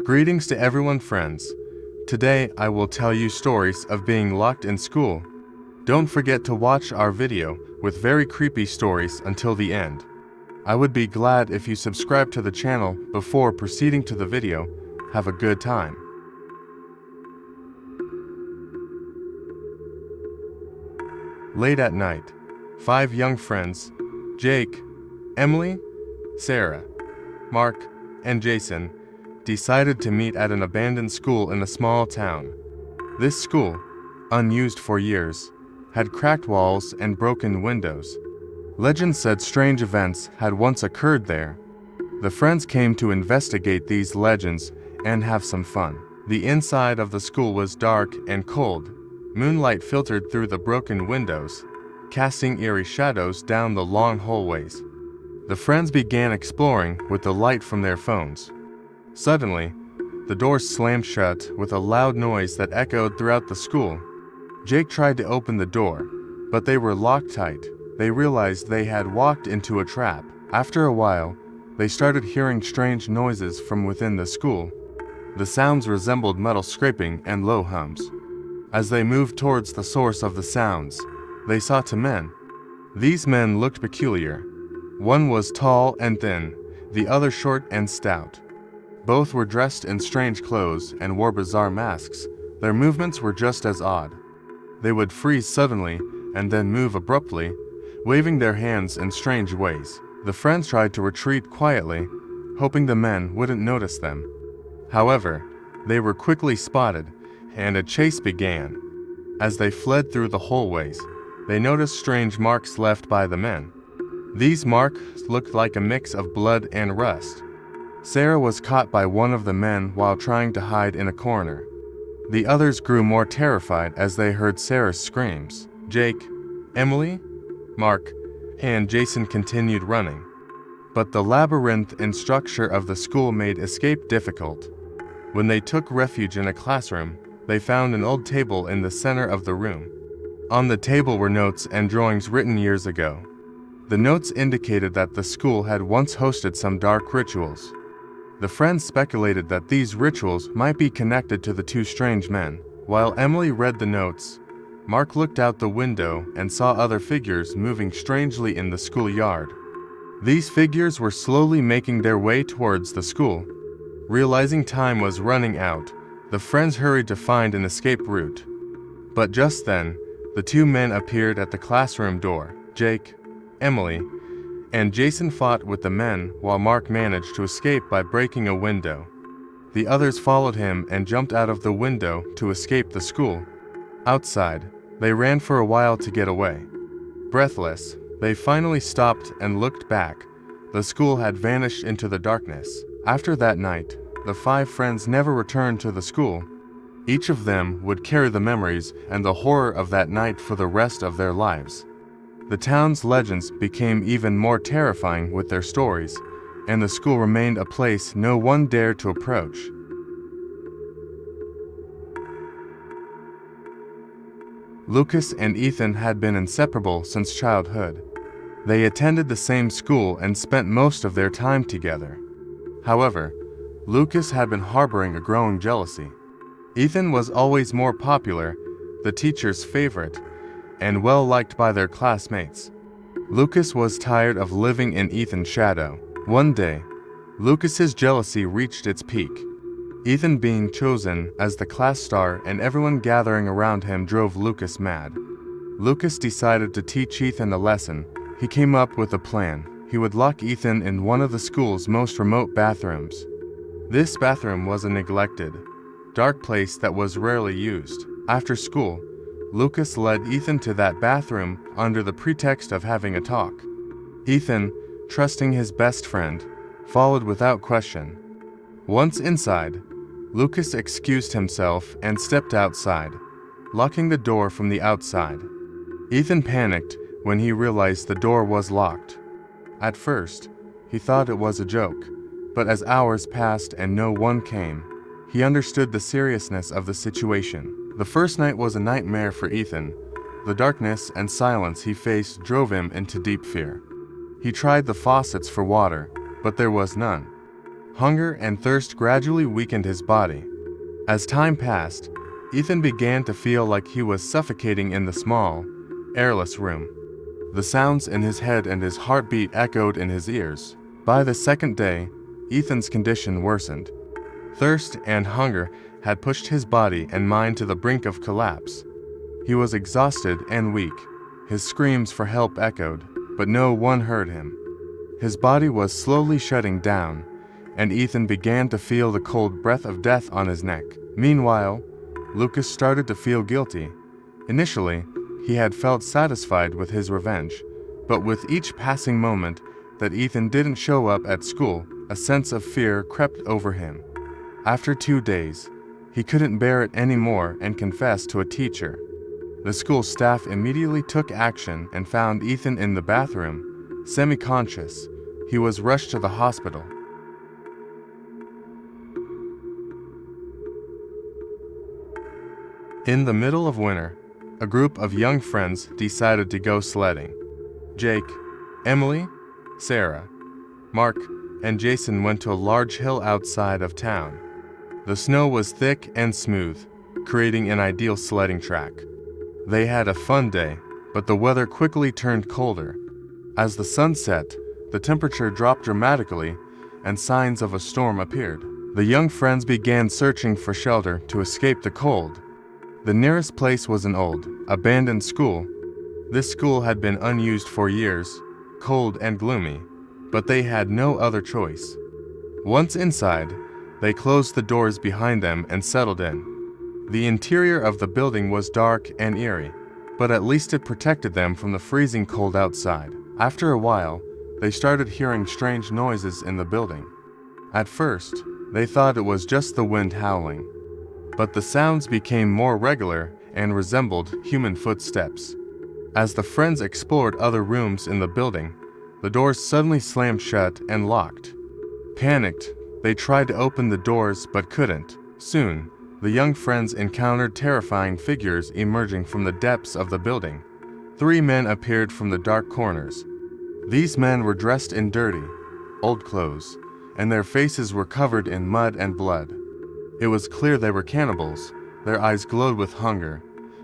Greetings to everyone, friends. Today I will tell you stories of being locked in school. Don't forget to watch our video with very creepy stories until the end. I would be glad if you subscribe to the channel before proceeding to the video. Have a good time. Late at night, 5 young friends, Jake, Emily, Sarah, Mark, and Jason, decided to meet at an abandoned school in a small town. This school, unused for years, had cracked walls and broken windows. Legend said strange events had once occurred there. The friends came to investigate these legends and have some fun. The inside of the school was dark and cold. Moonlight filtered through the broken windows, casting eerie shadows down the long hallways. The friends began exploring with the light from their phones. Suddenly, the doors slammed shut with a loud noise that echoed throughout the school. Jake tried to open the door, but they were locked tight. They realized they had walked into a trap. After a while, they started hearing strange noises from within the school. The sounds resembled metal scraping and low hums. As they moved towards the source of the sounds, they saw 2 men. These men looked peculiar. One was tall and thin, the other short and stout. Both were dressed in strange clothes and wore bizarre masks. Their movements were just as odd. They would freeze suddenly and then move abruptly, waving their hands in strange ways. The friends tried to retreat quietly, hoping the men wouldn't notice them. However, they were quickly spotted, and a chase began. As they fled through the hallways, they noticed strange marks left by the men. These marks looked like a mix of blood and rust. Sarah was caught by one of the men while trying to hide in a corner. The others grew more terrified as they heard Sarah's screams. Jake, Emily, Mark, and Jason continued running. But the labyrinth and structure of the school made escape difficult. When they took refuge in a classroom, they found an old table in the center of the room. On the table were notes and drawings written years ago. The notes indicated that the school had once hosted some dark rituals. The friends speculated that these rituals might be connected to the 2 strange men. While Emily read the notes, Mark looked out the window and saw other figures moving strangely in the schoolyard. These figures were slowly making their way towards the school. Realizing time was running out, the friends hurried to find an escape route. But just then, the 2 men appeared at the classroom door. Jake, Emily, and Jason fought with the men while Mark managed to escape by breaking a window. The others followed him and jumped out of the window to escape the school. Outside, they ran for a while to get away. Breathless, they finally stopped and looked back. The school had vanished into the darkness. After that night, the 5 friends never returned to the school. Each of them would carry the memories and the horror of that night for the rest of their lives. The town's legends became even more terrifying with their stories, and the school remained a place no one dared to approach. Lucas and Ethan had been inseparable since childhood. They attended the same school and spent most of their time together. However, Lucas had been harboring a growing jealousy. Ethan was always more popular, the teacher's favorite, and well-liked by their classmates. Lucas was tired of living in Ethan's shadow. One day, Lucas's jealousy reached its peak. Ethan being chosen as the class star and everyone gathering around him drove Lucas mad. Lucas decided to teach Ethan a lesson. He came up with a plan. He would lock Ethan in one of the school's most remote bathrooms. This bathroom was a neglected, dark place that was rarely used. After school, Lucas led Ethan to that bathroom under the pretext of having a talk. Ethan, trusting his best friend, followed without question. Once inside, Lucas excused himself and stepped outside, locking the door from the outside. Ethan panicked when he realized the door was locked. At first, he thought it was a joke, but as hours passed and no one came, he understood the seriousness of the situation. The first night was a nightmare for Ethan. The darkness and silence he faced drove him into deep fear. He tried the faucets for water, but there was none. Hunger and thirst gradually weakened his body. As time passed, Ethan began to feel like he was suffocating in the small, airless room. The sounds in his head and his heartbeat echoed in his ears. By the second day, Ethan's condition worsened. Thirst and hunger had pushed his body and mind to the brink of collapse. He was exhausted and weak. His screams for help echoed, but no one heard him. His body was slowly shutting down, and Ethan began to feel the cold breath of death on his neck. Meanwhile, Lucas started to feel guilty. Initially, he had felt satisfied with his revenge, but with each passing moment that Ethan didn't show up at school, a sense of fear crept over him. After 2 days, he couldn't bear it anymore and confessed to a teacher. The school staff immediately took action and found Ethan in the bathroom, semi-conscious. He was rushed to the hospital. In the middle of winter, a group of young friends decided to go sledding. Jake, Emily, Sarah, Mark, and Jason went to a large hill outside of town. The snow was thick and smooth, creating an ideal sledding track. They had a fun day, but the weather quickly turned colder. As the sun set, the temperature dropped dramatically, and signs of a storm appeared. The young friends began searching for shelter to escape the cold. The nearest place was an old, abandoned school. This school had been unused for years, cold and gloomy, but they had no other choice. Once inside, they closed the doors behind them and settled in. The interior of the building was dark and eerie, but at least it protected them from the freezing cold outside. After a while, they started hearing strange noises in the building. At first, they thought it was just the wind howling, but the sounds became more regular and resembled human footsteps. As the friends explored other rooms in the building, the doors suddenly slammed shut and locked. Panicked, they tried to open the doors but couldn't. Soon, the young friends encountered terrifying figures emerging from the depths of the building. 3 men appeared from the dark corners. These men were dressed in dirty, old clothes, and their faces were covered in mud and blood. It was clear they were cannibals. Their eyes glowed with hunger,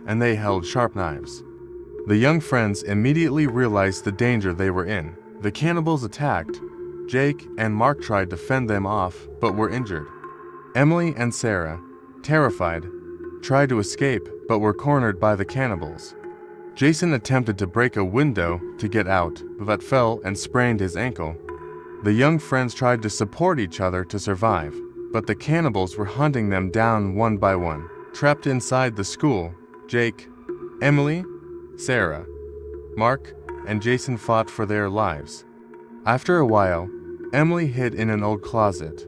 and they held sharp knives. The young friends immediately realized the danger they were in. The cannibals attacked. Jake and Mark tried to fend them off, but were injured. Emily and Sarah, terrified, tried to escape, but were cornered by the cannibals. Jason attempted to break a window to get out, but fell and sprained his ankle. The young friends tried to support each other to survive, but the cannibals were hunting them down one by one. Trapped inside the school, Jake, Emily, Sarah, Mark, and Jason fought for their lives. After a while, Emily hid in an old closet.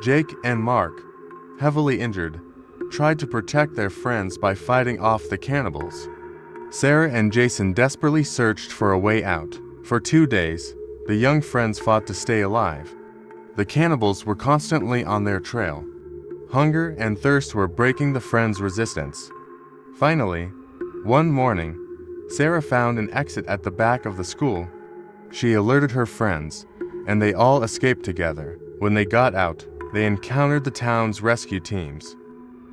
Jake and Mark, heavily injured, tried to protect their friends by fighting off the cannibals. Sarah and Jason desperately searched for a way out. For 2 days, the young friends fought to stay alive. The cannibals were constantly on their trail. Hunger and thirst were breaking the friends' resistance. Finally, one morning, Sarah found an exit at the back of the school. She alerted her friends, and they all escaped together. When they got out, they encountered the town's rescue teams.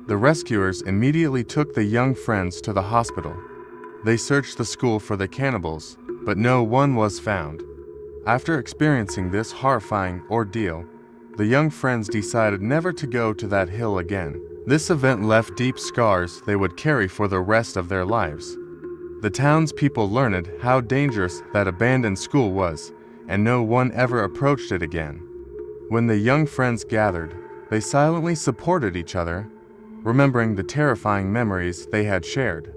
The rescuers immediately took the young friends to the hospital. They searched the school for the cannibals, but no one was found. After experiencing this horrifying ordeal, the young friends decided never to go to that hill again. This event left deep scars they would carry for the rest of their lives. The townspeople learned how dangerous that abandoned school was, and no one ever approached it again. When the young friends gathered, they silently supported each other, remembering the terrifying memories they had shared.